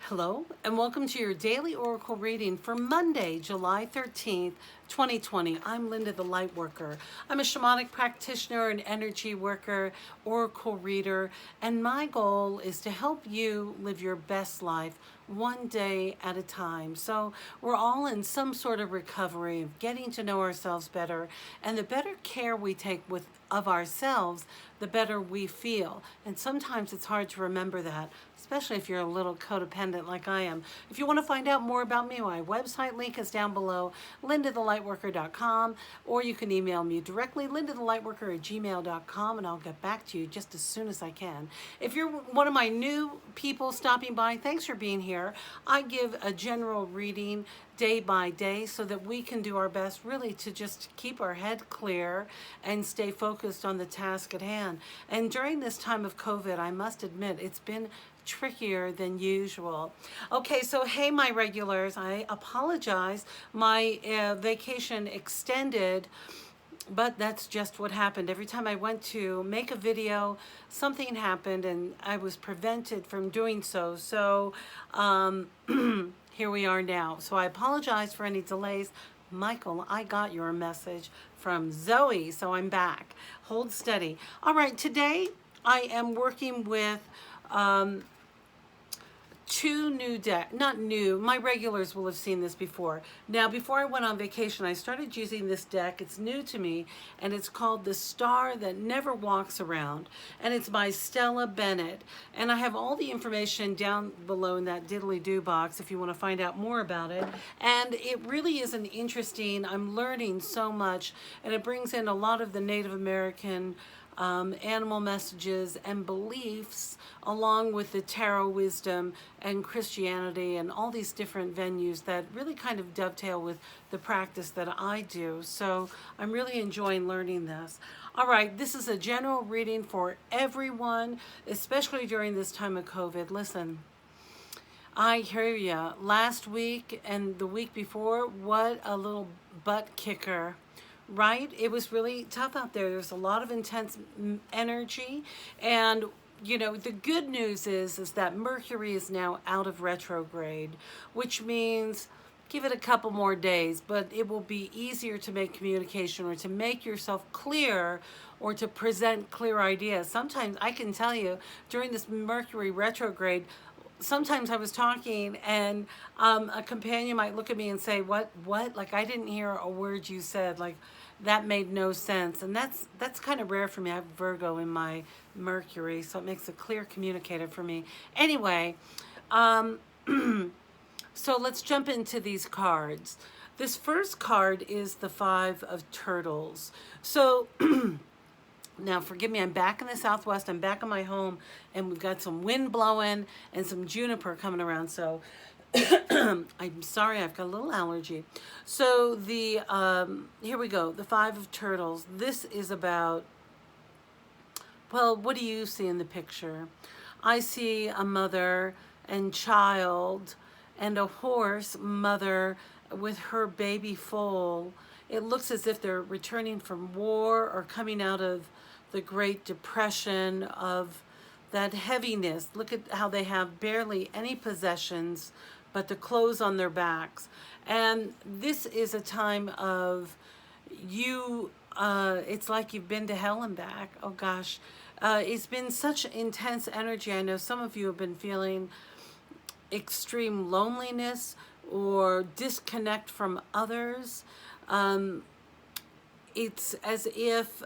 Hello, and welcome to your daily oracle reading for Monday, July 13th, 2020. I'm Linda the Lightworker. I'm a shamanic practitioner, an energy worker, oracle reader, and my goal is to help you live your best life one day at a time. So we're all in some sort of recovery of getting to know ourselves better, and the better care we take of ourselves, the better we feel. And sometimes it's hard to remember that, especially if you're a little codependent like I am. If you want to find out more about me, my website link is down below, LindaTheLightWorker.com, or you can email me directly, LindaTheLightWorker@gmail.com, and I'll get back to you just as soon as I can. If you're one of my new people stopping by, thanks for being here. I give a general reading day by day so that we can do our best really to just keep our head clear and stay focused on the task at hand. And during this time of COVID, I must admit, it's been trickier than usual. Okay, so hey, my regulars, I apologize. My vacation extended, but that's just what happened. Every time I went to make a video, something happened and I was prevented from doing so. So here we are now. So I apologize for any delays. Michael, I got your message from Zoe, so I'm back. Hold steady. All right, today I am working with two new not new, my regulars will have seen this before. Now, before I went on vacation, I started using this deck. It's new to me, and it's called The Star That Never Walks Around, and it's by Stella Bennett. And I have all the information down below in that diddly-do box if you want to find out more about it. And it really is an interesting, I'm learning so much, and it brings in a lot of the Native American animal messages and beliefs, along with the tarot wisdom and Christianity and all these different venues that really kind of dovetail with the practice that I do. So I'm really enjoying learning this. All right, this is a general reading for everyone, especially during this time of COVID. Listen, I hear ya. Last week and the week before, what a little butt kicker. Right? It was really tough out there. There's a lot of intense energy. And, you know, the good news is that Mercury is now out of retrograde, which means give it a couple more days, but it will be easier to make communication or to make yourself clear or to present clear ideas. Sometimes I can tell you during this Mercury retrograde, sometimes I was talking and a companion might look at me and say, what? Like, I didn't hear a word you said. Like, that made no sense. And that's kind of rare for me. I have Virgo in my Mercury, so it makes a clear communicator for me. Anyway, so let's jump into these cards. This first card is the Five of Turtles. So now, forgive me, I'm back in the Southwest. I'm back in my home, and we've got some wind blowing and some juniper coming around. So I'm sorry, I've got a little allergy. So the here we go, the Five of Turtles. This is about, well, what do you see in the picture? I see a mother and child and a horse, mother with her baby foal. It looks as if they're returning from war or coming out of the Great Depression, of that heaviness. Look at how they have barely any possessions but the clothes on their backs. And this is a time of you, it's like you've been to hell and back. Oh gosh, it's been such intense energy. I know some of you have been feeling extreme loneliness or disconnect from others. It's as if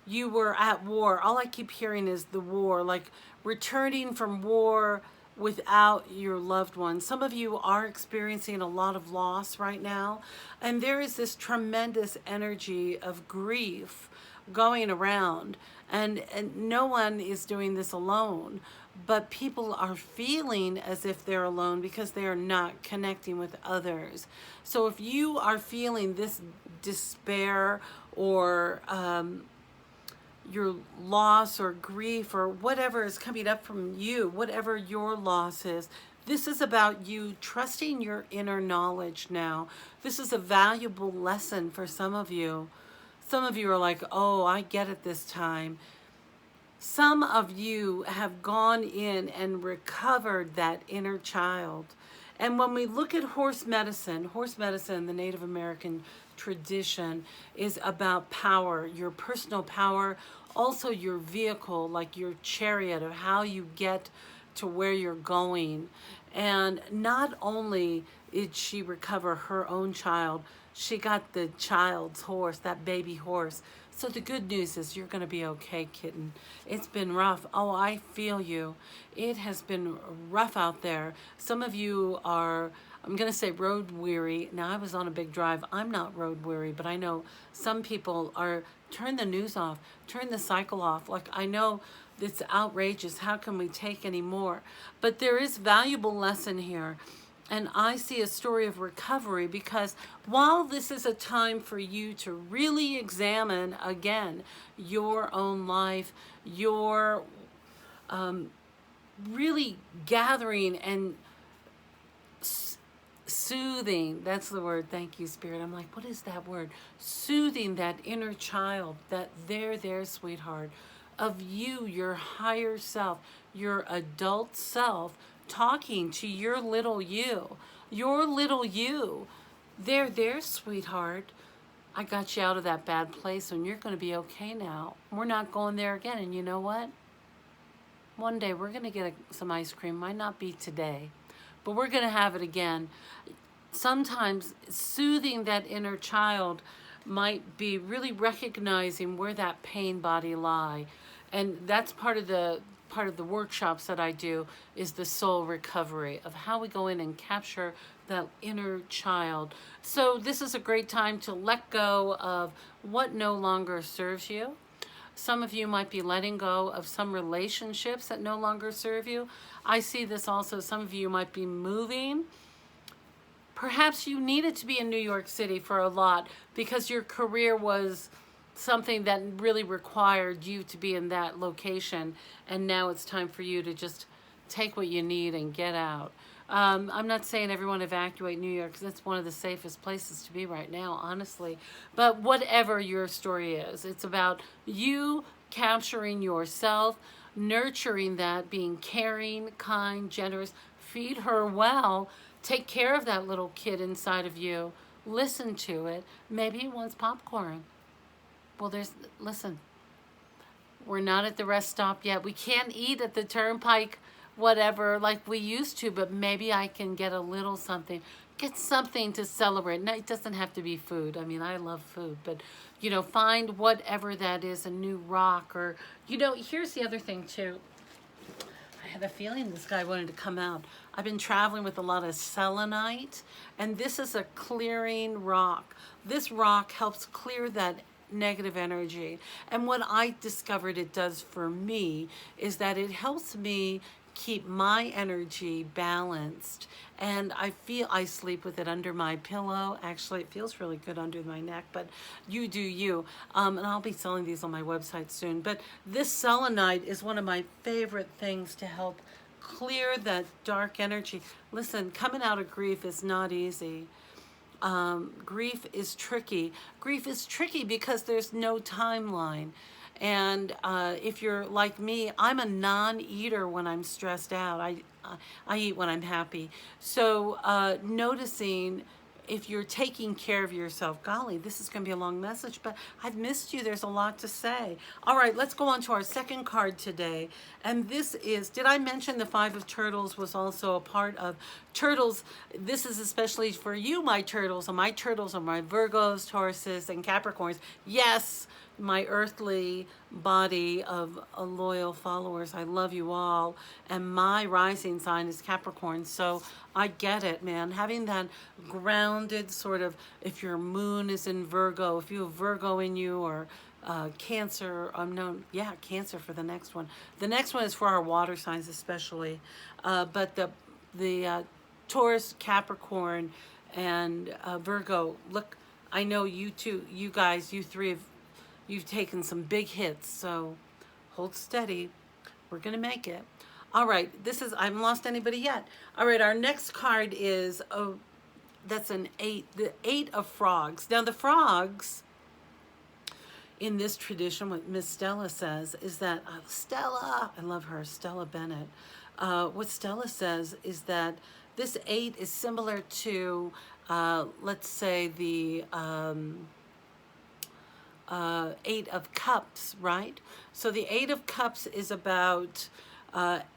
you were at war. All I keep hearing is the war, like returning from war without your loved ones. Some of you are experiencing a lot of loss right now, and there is this tremendous energy of grief going around, and no one is doing this alone, but people are feeling as if they're alone because they are not connecting with others. So if you are feeling this despair or your loss or grief or whatever is coming up from you, whatever your loss is, this is about you trusting your inner knowledge now. This is a valuable lesson for some of you. Some of you are like, oh, I get it this time. Some of you have gone in and recovered that inner child. And when we look at horse medicine, the Native American tradition, is about power, your personal power, also your vehicle, like your chariot of how you get to where you're going. And not only did she recover her own child, she got the child's horse, that baby horse. So the good news is you're going to be okay, kitten. It's been rough. Oh, I feel you. It has been rough out there. Some of you are, I'm going to say road weary. Now, I was on a big drive. I'm not road weary, but I know some people are, turn the news off, turn the cycle off. Like, I know it's outrageous. How can we take any more? But there is valuable lesson here. And I see a story of recovery, because while this is a time for you to really examine again your own life, your really gathering and soothing, that's the word, thank you, Spirit. I'm like, what is that word? Soothing that inner child, that there, sweetheart, of you, your higher self, your adult self, talking to your little you. Your little you. There, sweetheart. I got you out of that bad place, and you're going to be okay now. We're not going there again. And you know what? One day we're going to get some ice cream. Might not be today, but we're going to have it again. Sometimes soothing that inner child might be really recognizing where that pain body lie. And that's part of the workshops that I do, is the soul recovery of how we go in and capture that inner child. So this is a great time to let go of what no longer serves you. Some of you might be letting go of some relationships that no longer serve you. I see this also. Some of you might be moving. Perhaps you needed to be in New York City for a lot because your career was something that really required you to be in that location, and now it's time for you to just take what you need and get out. I'm not saying everyone evacuate New York, because that's one of the safest places to be right now, honestly. But whatever your story is, it's about you capturing yourself, nurturing that, being caring, kind, generous. Feed her well. Take care of that little kid inside of you. Listen to it. Maybe it wants popcorn. Well, listen, we're not at the rest stop yet. We can't eat at the turnpike, whatever, like we used to, but maybe I can get a little something. Get something to celebrate. No, it doesn't have to be food. I mean, I love food, but, you know, find whatever that is, a new rock, or, you know, here's the other thing, too. I had a feeling this guy wanted to come out. I've been traveling with a lot of selenite, and this is a clearing rock. This rock helps clear that negative energy. And what I discovered it does for me is that it helps me keep my energy balanced. And I sleep with it under my pillow. Actually, it feels really good under my neck, but you do you. And I'll be selling these on my website soon. But this selenite is one of my favorite things to help clear that dark energy. Listen, coming out of grief is not easy. Grief is tricky. Grief is tricky because there's no timeline. And if you're like me, I'm a non-eater when I'm stressed out. I eat when I'm happy. So noticing if you're taking care of yourself, golly, this is going to be a long message, but I've missed you. There's a lot to say. All right, let's go on to our second card today. And this is, did I mention the Five of Turtles was also a part of Turtles? This is especially for you, my turtles, and my turtles are my Virgos, Tauruses, and Capricorns. Yes, my earthly body of loyal followers. I love you all. And my rising sign is Capricorn. So I get it, man. Having that grounded sort of, if your moon is in Virgo, if you have Virgo in you, or Cancer, Cancer for the next one. The next one is for our water signs especially. But the Taurus, Capricorn, and Virgo, look, I know you two, you guys, you three you've taken some big hits, so hold steady. We're going to make it. All right, I haven't lost anybody yet. All right, our next card is, that's an 8, the 8 of frogs. Now, the frogs, in this tradition, what Miss Stella says is that, Stella, I love her, Stella Bennett. What Stella says is that this 8 is similar to, let's say, the 8 of Cups, right? So the 8 of Cups is about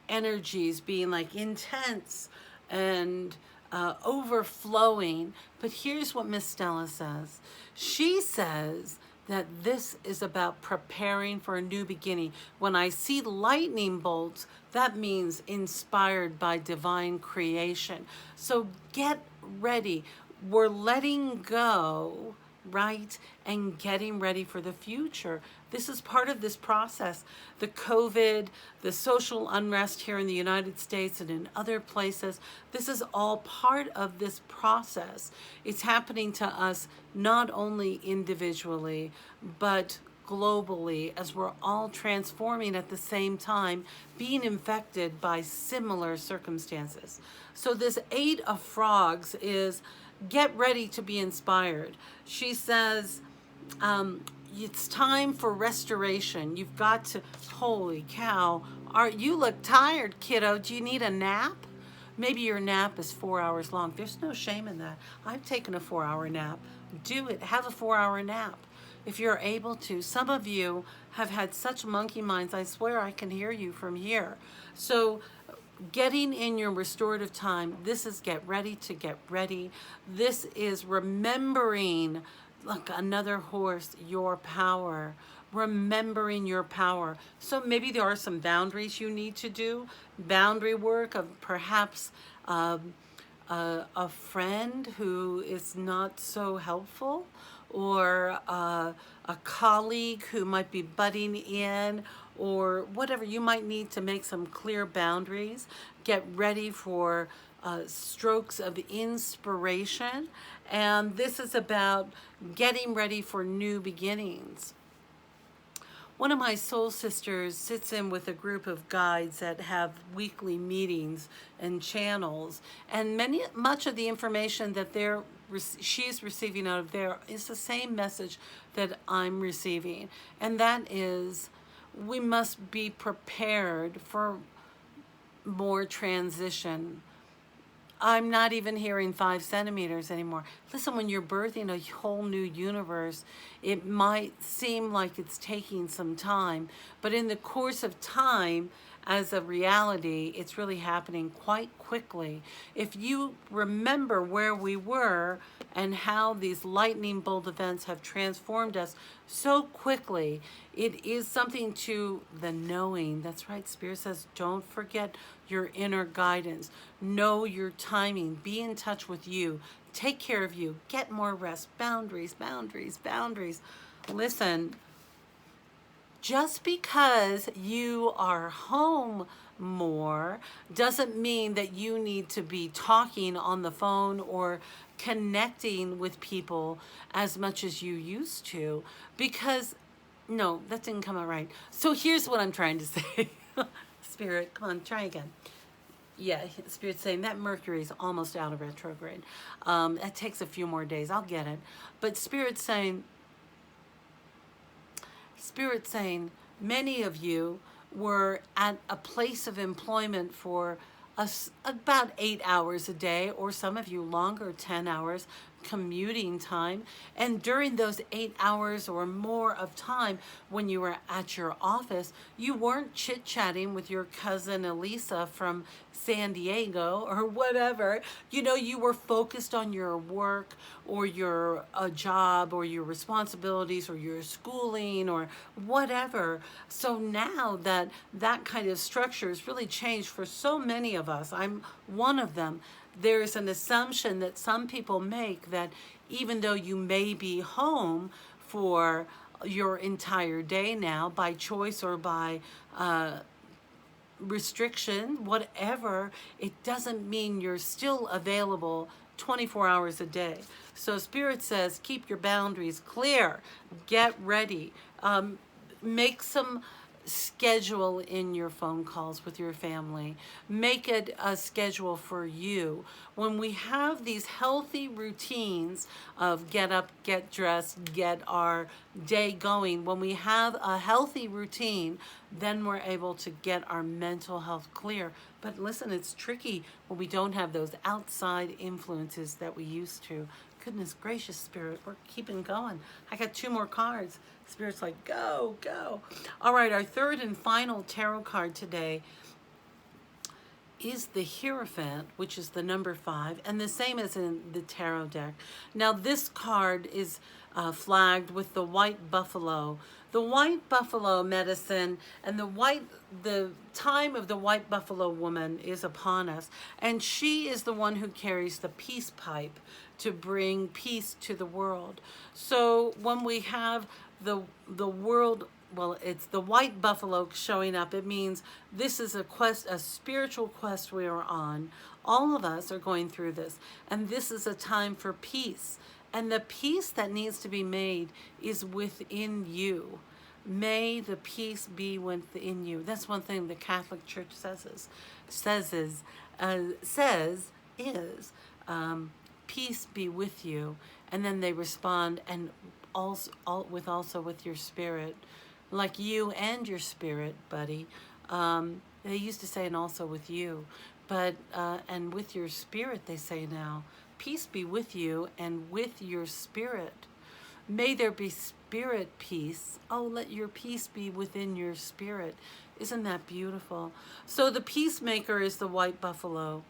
energies being like intense and overflowing. But here's what Miss Stella says. She says that this is about preparing for a new beginning. When I see lightning bolts, that means inspired by divine creation. So get ready. We're letting go, right, and getting ready for the future. This is part of this process. The COVID, the social unrest here in the United States and in other places, this is all part of this process. It's happening to us not only individually, but globally, as we're all transforming at the same time, being infected by similar circumstances. So this 8 of Frogs is get ready to be inspired. She says, it's time for restoration. You've got to, holy cow, you look tired, kiddo. Do you need a nap? Maybe your nap is 4 hours long. There's no shame in that. I've taken a 4-hour nap. Do it. Have a 4-hour nap if you're able to. Some of you have had such monkey minds. I swear I can hear you from here. So getting in your restorative time, this is get ready to get ready. This is remembering, look, another horse, your power. Remembering your power. So maybe there are some boundaries you need to do. Boundary work of perhaps a friend who is not so helpful, or a colleague who might be butting in, or whatever. You might need to make some clear boundaries. Get ready for strokes of inspiration. And this is about getting ready for new beginnings. One of my soul sisters sits in with a group of guides that have weekly meetings and channels, and much of the information that she's receiving out of there is the same message that I'm receiving, and that is we must be prepared for more transition. I'm not even hearing 5 centimeters anymore. Listen, when you're birthing a whole new universe, it might seem like it's taking some time, but in the course of time, as a reality, it's really happening quite quickly. If you remember where we were and how these lightning bolt events have transformed us so quickly, it is something to the knowing. That's right, Spirit says, don't forget your inner guidance. Know your timing. Be in touch with you. Take care of you. Get more rest. Boundaries, boundaries, boundaries. Listen, just because you are home more doesn't mean that you need to be talking on the phone or connecting with people as much as you used to, because no, that didn't come out right. So here's what I'm trying to say. Spirit, come on, try again. Yeah, Spirit's saying that Mercury is almost out of retrograde. That takes a few more days. I'll get it. But Spirit's saying, many of you were at a place of employment for about 8 hours a day, or some of you longer, 10 hours commuting time. And during those 8 hours or more of time when you were at your office, you weren't chit-chatting with your cousin Elisa from San Diego or whatever. You know, you were focused on your work or your job or your responsibilities or your schooling or whatever. So now that kind of structure has really changed for so many of us, I'm one of them, there's an assumption that some people make that even though you may be home for your entire day now by choice or by restriction, whatever, it doesn't mean you're still available 24 hours a day. So Spirit says, keep your boundaries clear, get ready, make some schedule in your phone calls with your family. Make it a schedule for you. When we have these healthy routines of get up, get dressed, get our day going, when we have a healthy routine, then we're able to get our mental health clear. But listen, it's tricky when we don't have those outside influences that we used to. Goodness gracious, Spirit, we're keeping going. I got 2 more cards. Spirit's like, go, go. All right, our third and final tarot card today is the Hierophant, which is the number 5, and the same as in the tarot deck. Now, this card is flagged with the white buffalo. The white buffalo medicine and the time of the white buffalo woman is upon us. And she is the one who carries the peace pipe to bring peace to the world. So when we have the world, well, it's the white buffalo showing up, it means this is a quest, a spiritual quest we are on. All of us are going through this, and this is a time for peace. And the peace that needs to be made is within you. May the peace be within you. That's one thing the Catholic Church says is peace be with you. And then they respond, and also with your spirit, like you and your spirit, buddy. They used to say, and also with you, but and with your spirit, they say now. Peace be with you and with your spirit. May there be spirit peace. Oh, let your peace be within your spirit. Isn't that beautiful? So the Peacemaker is the white buffalo.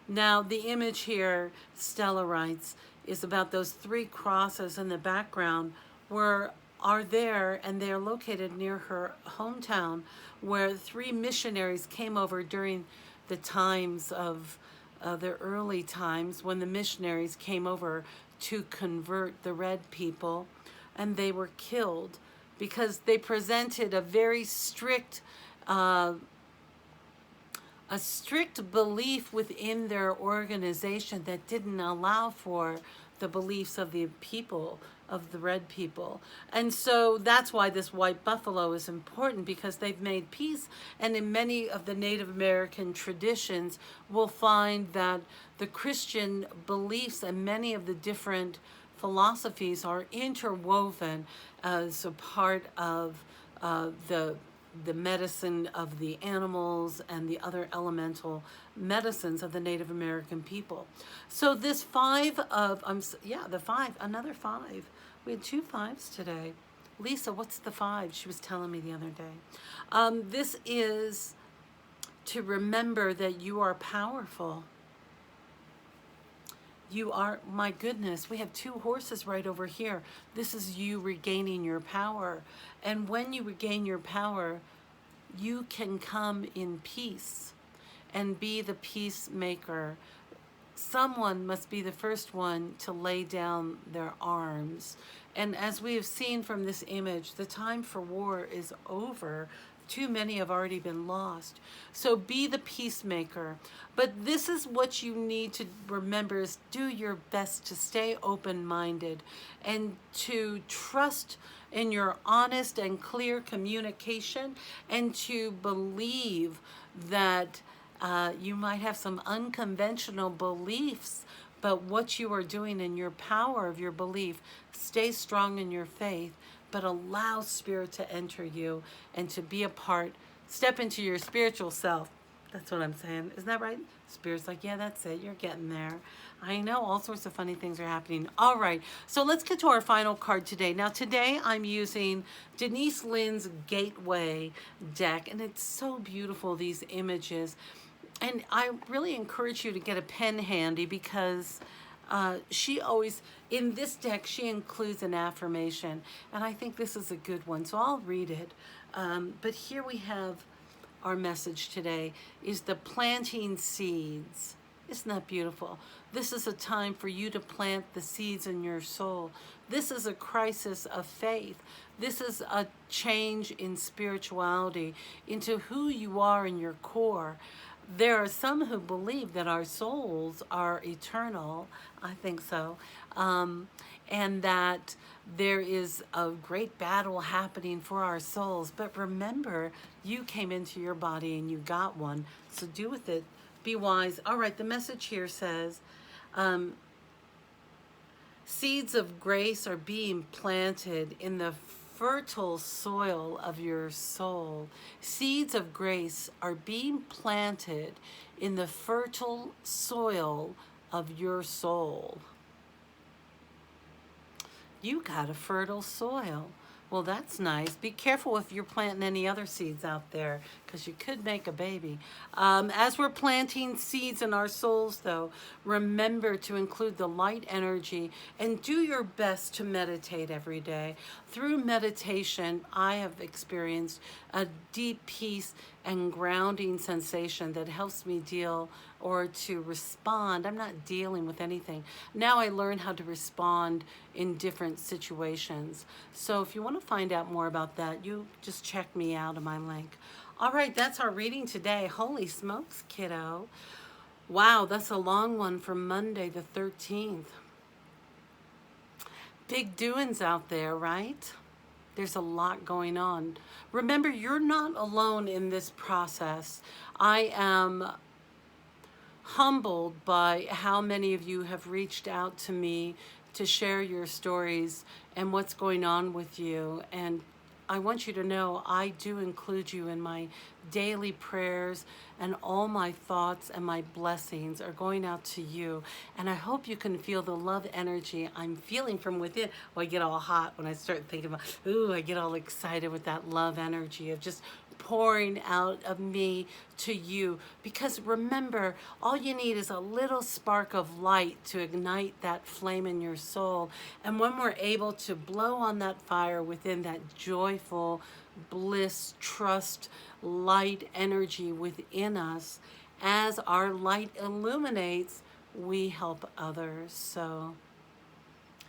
Now, the image here, Stella writes, is about those 3 crosses in the background are there, and they are located near her hometown, where 3 missionaries came over during the times of the early times when the missionaries came over to convert the red people, and they were killed because they presented a very strict belief within their organization that didn't allow for the beliefs of the people, of the red people. And so that's why this white buffalo is important, because they've made peace. And in many of the Native American traditions, we'll find that the Christian beliefs and many of the different philosophies are interwoven as a part of the medicine of the animals and the other elemental medicines of the Native American people. So this 5 of, the 5, another 5. We had 2 5s today. Lisa, what's the 5? She was telling me the other day. This is to remember that you are powerful. You are, my goodness, we have 2 horses right over here. This is you regaining your power. And when you regain your power, you can come in peace and be the peacemaker. Someone must be the first one to lay down their arms. And as we have seen from this image, the time for war is over. Too many have already been lost. So be the peacemaker. But this is what you need to remember, is do your best to stay open-minded and to trust in your honest and clear communication, and to believe that you might have some unconventional beliefs, but what you are doing in your power of your belief, stay strong in your faith, but allow Spirit to enter you and to be a part, step into your spiritual self. That's what I'm saying. Isn't that right? Spirit's like, yeah, that's it. You're getting there. I know all sorts of funny things are happening. All right. So let's get to our final card today. Now, today I'm using Denise Linn's Gateway deck, and it's so beautiful, these images. And I really encourage you to get a pen handy, because she always, in this deck, she includes an affirmation. And I think this is a good one, so I'll read it. But here we have our message today, is the planting seeds. Isn't that beautiful? This is a time for you to plant the seeds in your soul. This is a crisis of faith. This is a change in spirituality into who you are in your core. There are some who believe that our souls are eternal. I think so. And that there is a great battle happening for our souls. But remember, you came into your body and you got one. So do with it. Be wise. All right, the message here says, seeds of grace are being planted in the fertile soil of your soul. Seeds of grace are being planted in the fertile soil of your soul. You got a fertile soil. Well, that's nice. Be careful if you're planting any other seeds out there, because you could make a baby. As we're planting seeds in our souls, though, remember to include the light energy and do your best to meditate every day. Through meditation, I have experienced a deep peace and grounding sensation that helps me deal or to respond. I'm not dealing with anything. Now I learn how to respond in different situations. So if you want to find out more about that, you just check me out on my link. All right, that's our reading today. Holy smokes, kiddo. Wow, that's a long one for Monday the 13th. Big doings out there, right? There's a lot going on. Remember, you're not alone in this process. I am humbled by how many of you have reached out to me to share your stories and what's going on with you. And I want you to know I do include you in my daily prayers, and all my thoughts and my blessings are going out to you. And I hope you can feel the love energy I'm feeling from within. Well, I get all hot when I start thinking about, ooh, I get all excited with that love energy of just pouring out of me to you. Because remember, all you need is a little spark of light to ignite that flame in your soul. And when we're able to blow on that fire within, that joyful bliss, trust, light energy within us, as our light illuminates, we help others. So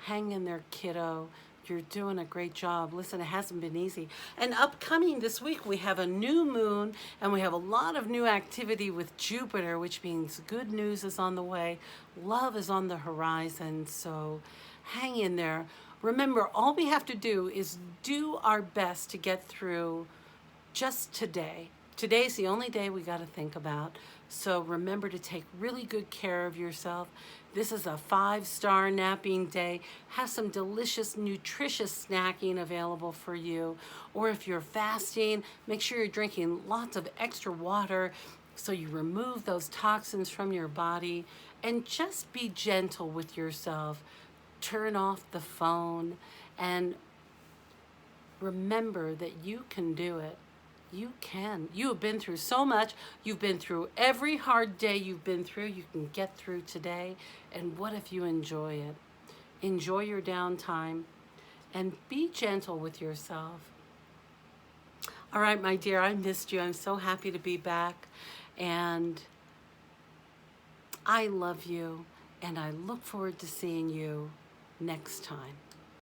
hang in there, kiddo. You're doing a great job. Listen, it hasn't been easy. And upcoming this week, we have a new moon, and we have a lot of new activity with Jupiter, which means good news is on the way. Love is on the horizon, so hang in there. Remember, all we have to do is do our best to get through just today. Today's the only day we got to think about. So remember to take really good care of yourself. This is a 5-star napping day. Have some delicious, nutritious snacking available for you. Or if you're fasting, make sure you're drinking lots of extra water so you remove those toxins from your body. And just be gentle with yourself. Turn off the phone and remember that you can do it. You can. You have been through so much. You've been through every hard day you've been through. You can get through today. And what if you enjoy it? Enjoy your downtime and be gentle with yourself. All right, my dear, I missed you. I'm so happy to be back. And I love you. And I look forward to seeing you next time.